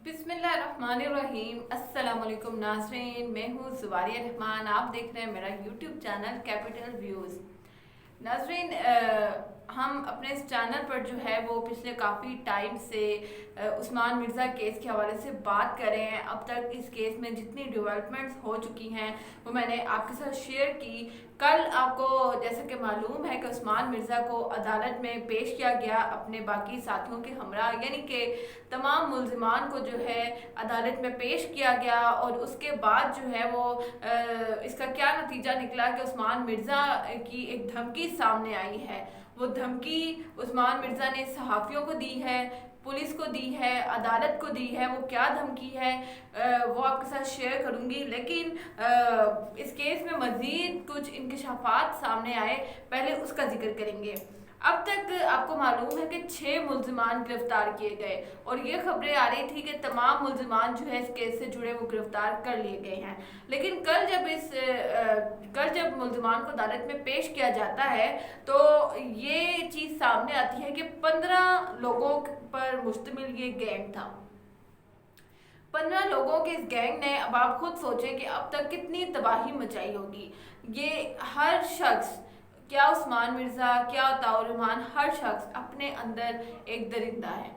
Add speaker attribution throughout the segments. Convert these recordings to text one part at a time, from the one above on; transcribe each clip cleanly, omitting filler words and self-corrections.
Speaker 1: बिस्मिल्लाहिर्रहमानिर्रहीम। अस्सलाम वालेकुम नाज़रीन, मैं हूँ ज़ुवारिया रहमान। आप देख रहे हैं मेरा यूट्यूब चैनल कैपिटल व्यूज़। नाज़रीन, हम अपने इस चैनल पर जो है वो पिछले काफ़ी टाइम से उस्मान मिर्ज़ा केस के हवाले से बात कर रहे हैं। अब तक इस केस में जितनी डेवलपमेंट्स हो चुकी हैं वो मैंने आपके साथ शेयर की। कल आपको जैसा कि मालूम है कि उस्मान मिर्ज़ा को अदालत में पेश किया गया अपने बाकी साथियों के हमरा, यानी कि तमाम मुल्ज़िमान को जो है अदालत में पेश किया गया। और उसके बाद जो है वो इसका क्या नतीजा निकला कि उस्मान मिर्ज़ा की एक धमकी सामने आई है। वो धमकी उस्मान मिर्ज़ा ने सहाफ़ियों को दी है, पुलिस को दी है, अदालत को दी है। वो क्या धमकी है वो आपके साथ शेयर करूंगी। लेकिन इस केस में मज़ीद कुछ इंकशाफात सामने आए, पहले उसका जिक्र करेंगे। अब तक आपको मालूम है कि 6 मुल्ज़िमान गिरफ्तार किए गए और ये खबरें आ रही थी कि तमाम मुल्ज़िमान जो है इस केस से जुड़े वो गिरफ्तार कर लिए गए हैं। लेकिन कल जब मुल्ज़िमान को अदालत में पेश किया जाता है तो ये चीज़ सामने आती है कि 15 लोगों पर मुश्तमिल ये गैंग था। 15 लोगों के इस गैंग ने, अब आप खुद सोचें कि अब तक कितनी तबाही मचाई होगी। ये हर शख्स, क्या उस्मान मिर्ज़ा, क्या अताउर रहमान, हर शख्स अपने अंदर एक दरिंदा है।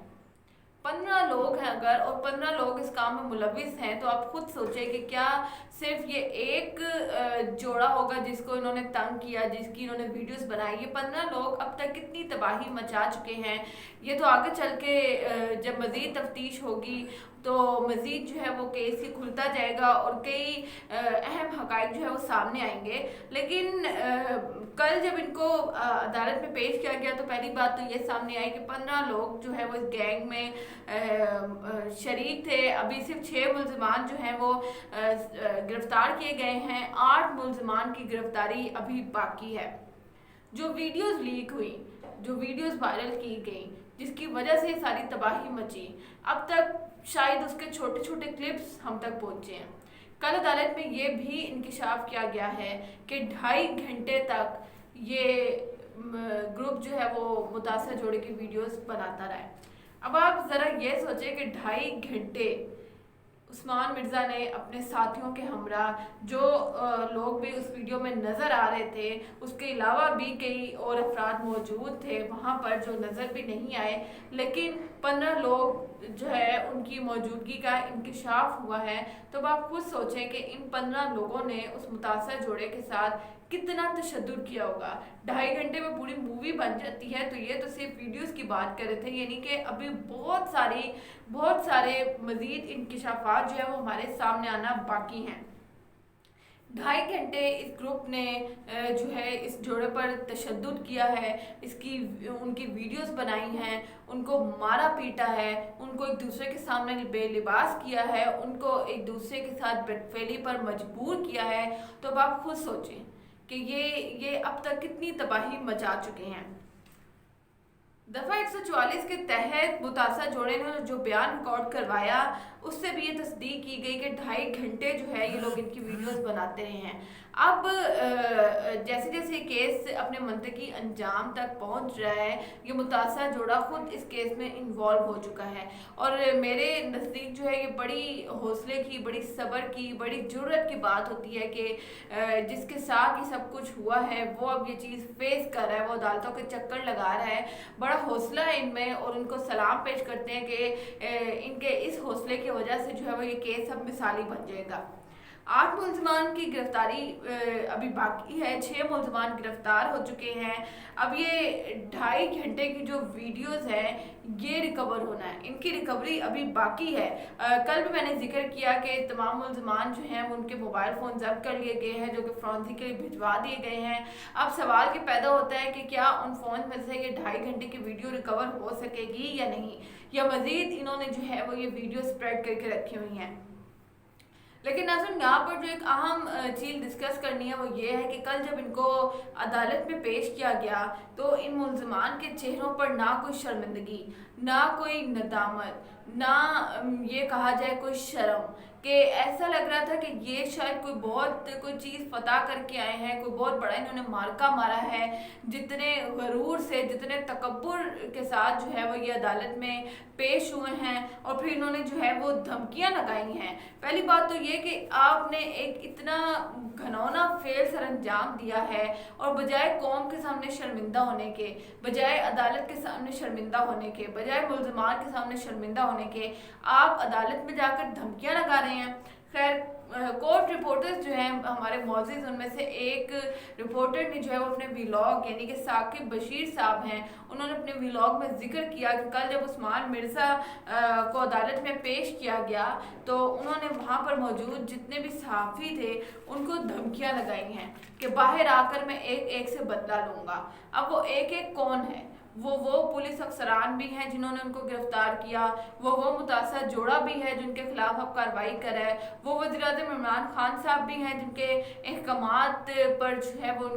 Speaker 1: 15 लोग हैं अगर, और 15 लोग इस काम में मुलविस हैं, तो आप खुद सोचें कि क्या सिर्फ ये एक जोड़ा होगा जिसको इन्होंने तंग किया, जिसकी इन्होंने वीडियोस बनाई। ये 15 लोग अब तक कितनी तबाही मचा चुके हैं। ये तो आगे चल के जब मज़ीद तफ्तीश होगी तो मज़ीद जो है वो केस ही खुलता जाएगा और कई अहम हक़ाइक़ जो है वो सामने आएंगे। लेकिन कल जब इनको अदालत में पेश किया गया तो पहली बात तो ये सामने आई कि 15 लोग जो है वो इस गैंग में शरीक थे। अभी सिर्फ 6 मुल्ज़िमान जो हैं वो गिरफ्तार किए गए हैं। 8 मुल्ज़िमान की गिरफ्तारी अभी बाकी है। जो वीडियोस लीक हुई, जो वीडियोस वायरल की गई, जिसकी वजह से सारी तबाही मची, अब तक शायद उसके छोटे छोटे क्लिप्स हम तक पहुँचे हैं। कल अदालत में ये भी इंकिशाफ किया गया है कि 2.5 घंटे तक ये ग्रुप जो है वो मुतासर जोड़े की वीडियोस बनाता रहा है। अब आप ज़रा ये सोचें कि 2.5 घंटे उस्मान मिर्ज़ा ने अपने साथियों के हमरा, जो लोग भी उस वीडियो में नज़र आ रहे थे, उसके अलावा भी कई और अफराद मौजूद थे वहाँ पर जो नज़र भी नहीं आए, लेकिन 15 लोग जो है उनकी मौजूदगी का इंकशाफ हुआ है। तो अब आप खुद सोचें कि इन 15 लोगों ने उस मुतासर जोड़े के साथ कितना तशद्दुद किया होगा। 2.5 घंटे में पूरी मूवी बन जाती है। तो ये तो सिर्फ वीडियोस की बात कर रहे थे, यानी कि अभी बहुत सारे मज़ीद इंकिशाफात जो है वो हमारे सामने आना बाकी हैं। 2.5 घंटे इस ग्रुप ने जो है इस जोड़े पर तशद्दुद किया है, उनकी वीडियोस बनाई हैं, उनको मारा पीटा है, उनको एक दूसरे के सामने बेलिबास किया है, उनको एक दूसरे के साथ बेदफेली पर मजबूर किया है। तो अब आप खुद सोचें कि ये अब तक कितनी तबाही मचा चुके हैं। दफ़ा 144 के तहत मुतासा जोड़े ने जो बयान रिकॉर्ड करवाया उससे भी ये तस्दीक की गई कि 2.5 घंटे जो है ये लोग इनकी वीडियोस बनाते रहे हैं। अब जैसे जैसे केस अपने मंतकी अंजाम तक पहुंच रहा है, ये मुतासा जोड़ा खुद इस केस में इन्वॉल्व हो चुका है। और मेरे नज़दीक जो है ये बड़ी हौसले की, बड़ी सब्र की, बड़ी जुर्रत की बात होती है कि जिसके साथ ये सब कुछ हुआ है वो अब ये चीज़ फेस कर रहा है, वो अदालतों के चक्कर लगा रहा है। बड़ा हौसला है इनमें और उनको सलाम पेश करते हैं कि इनके इस हौसले की वजह से जो है वो ये केस अब मिसाली बन जाएगा। 8 मुल्ज़िमान की गिरफ्तारी अभी बाकी है। 6 मुल्ज़िमान गिरफ्तार हो चुके हैं। अब ये 2.5 घंटे की जो वीडियोस हैं ये रिकवर होना है, इनकी रिकवरी अभी बाकी है। कल भी मैंने जिक्र किया कि तमाम मुल्ज़िमान जो हैं उनके मोबाइल फ़ोन जब्त कर लिए गए हैं, जो कि फॉरेंसिक के लिए भिजवा दिए गए हैं। अब सवाल ये पैदा होता है कि क्या उन फ़ोन में से ये 2.5 घंटे की वीडियो रिकवर हो सकेगी या नहीं, या मज़ीद इन्होंने जो है वो ये वीडियो स्प्रेड करके रखी हुई हैं। लेकिन नाज़रीन, यहाँ पर जो एक अहम चीज़ डिस्कस करनी है वो ये है कि कल जब इनको अदालत में पेश किया गया तो इन मुल्ज़िमान के चेहरों पर ना कोई शर्मिंदगी, ना कोई नदामत, ना ये कहा जाए कोई शर्म, कि ऐसा लग रहा था कि ये शायद कोई चीज़ फतह करके आए हैं, कोई बहुत बड़ा इन्होंने मार्का मारा है। जितने गरूर से, जितने तकब्बुर के साथ जो है वो ये अदालत में पेश हुए हैं, और फिर इन्होंने जो है वो धमकियां लगाई हैं। पहली बात तो ये कि आपने एक इतना घनौना फेल सर अंजाम दिया है, और बजाय कौम के सामने शर्मिंदा होने के, बजाय अदालत के सामने शर्मिंदा होने के, बजाय मुल्ज़िमान के सामने शर्मिंदा होने के, आप अदालत में जाकर धमकियां लगा रहे हैं। खैर, कोर्ट रिपोर्टर्स जो हैं हमारे मौजूद, उनमें से एक रिपोर्टर ने जो है वो अपने व्लॉग, यानी कि साकिब बशीर साहब हैं, उन्होंने अपने व्लॉग में जिक्र किया कि कल जब उस्मान मिर्ज़ा को अदालत में पेश किया गया तो उन्होंने वहाँ पर मौजूद जितने भी सहाफ़ी थे उनको धमकियाँ लगाई हैं कि बाहर आकर मैं एक एक से बदला लूँगा। अब वो एक एक कौन है? वो पुलिस अफसरान भी हैं जिन्होंने उनको गिरफ्तार किया, वो मुतासर जोड़ा भी है जिनके खिलाफ अब कार्रवाई करे, वो वज़ीर-ए-आज़म इमरान खान साहब भी हैं जिनके अहकामात पर जो है वो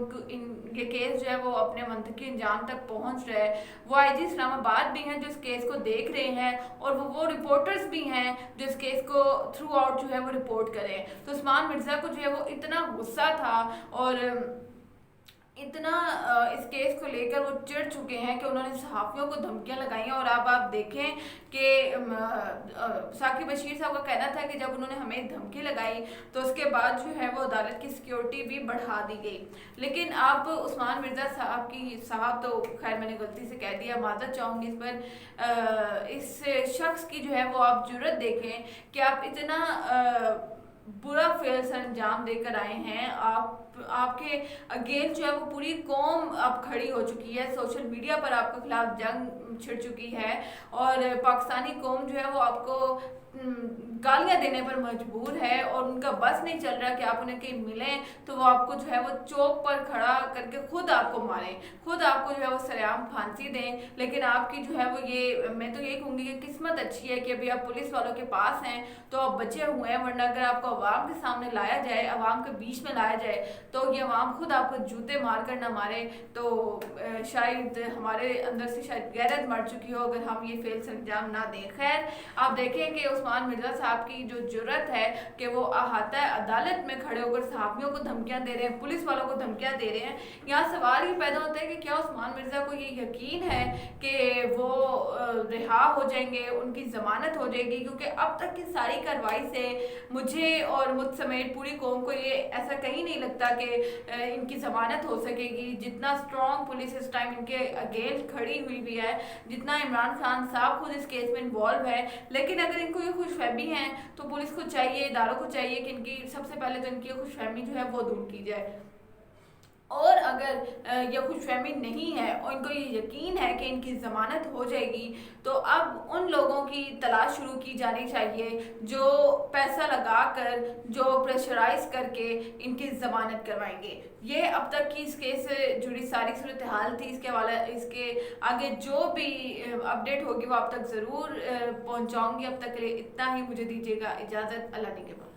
Speaker 1: ये केस जो है वो अपने मंतकी अंजाम तक पहुंच रहा है, वो IG इस्लामाबाद भी हैं जो इस केस को देख रहे हैं, और वो रिपोर्टर्स भी हैं जो इस केस को थ्रू आउट जो है वो रिपोर्ट करें। तो उस्मान मिर्ज़ा को जो है वो इतना गुस्सा था और इतना इस केस को लेकर वो चिढ़ चुके हैं कि उन्होंने सहाफ़ियों को धमकियां लगाई हैं। और अब आप देखें कि साकिब बशीर साहब का कहना था कि जब उन्होंने हमें धमकी लगाई तो उसके बाद जो है वो अदालत की सिक्योरिटी भी बढ़ा दी गई। लेकिन अब उस्मान मिर्ज़ा साहब तो खैर मैंने गलती से कह दिया, माज़रत चाहूँगी इस पर। इस शख्स की जो है वो आप जुर्रत देखें कि आप इतना बुरा फेल सर अंजाम देकर आए हैं। आपके अगेंस्ट जो है वो पूरी कौम अब खड़ी हो चुकी है, सोशल मीडिया पर आपके खिलाफ जंग छिड़ चुकी है, और पाकिस्तानी कौम जो है वो आपको गालियां देने पर मजबूर है, और उनका बस नहीं चल रहा कि आप उन्हें कहीं मिलें तो वो आपको जो है वो चौक पर खड़ा करके खुद आपको मारें, खुद आपको जो है वो सरेआम फांसी दें। लेकिन आपकी जो है वो ये, मैं तो ये कहूँगी कि किस्मत अच्छी है कि अभी आप पुलिस वालों के पास हैं तो आप बचे हुए हैं, वरना अगर आपको अवाम के सामने लाया जाए, अवाम के बीच में लाया जाए, तो ये अवाम खुद आपको जूते मार कर ना मारे तो शायद हमारे अंदर से शायद गैरत मर चुकी हो अगर हम ये फेल से अंजाम ना दें। खैर, आप देखें कि उस्मान मिर्ज़ा साहब की जो जुर्रत है कि वो अहाता अदालत में खड़े होकर सहाफ़ियों को धमकियां दे रहे हैं, पुलिस वालों को धमकियां दे रहे हैं। यहाँ सवाल ये पैदा होता है कि क्या उस्मान मिर्ज़ा को ये यकीन है कि वो रिहा हो जाएंगे, उनकी ज़मानत हो जाएगी? क्योंकि अब तक की सारी कार्रवाई से मुझे और मुझ समेत पूरी कौम को ये ऐसा कहीं नहीं लगता कि इनकी ज़मानत हो सकेगी। जितना स्ट्रॉन्ग पुलिस इस टाइम इनके अगेंस्ट खड़ी हुई भी है, जितना इमरान खान साहब खुद इस केस में इन्वॉल्व है, लेकिन अगर इनको ये खुशफहमी है तो पुलिस को चाहिए, इदारों को चाहिए कि इनकी सबसे पहले तो इनकी खुशफहमी जो है वो दूर की जाए। और अगर यह खुशफहमी नहीं है और इनको ये यकीन है कि इनकी ज़मानत हो जाएगी, तो अब उन लोगों की तलाश शुरू की जानी चाहिए जो पैसा लगाकर, जो प्रेशराइज करके इनकी ज़मानत करवाएंगे। ये अब तक की इस केस से जुड़ी सारी सूरत हाल थी। इसके आगे जो भी अपडेट होगी वो आप तक ज़रूर पहुंचाऊंगी। अब तक के लिए इतना ही, मुझे दीजिएगा इजाज़त। अल्लाह ने के बाद।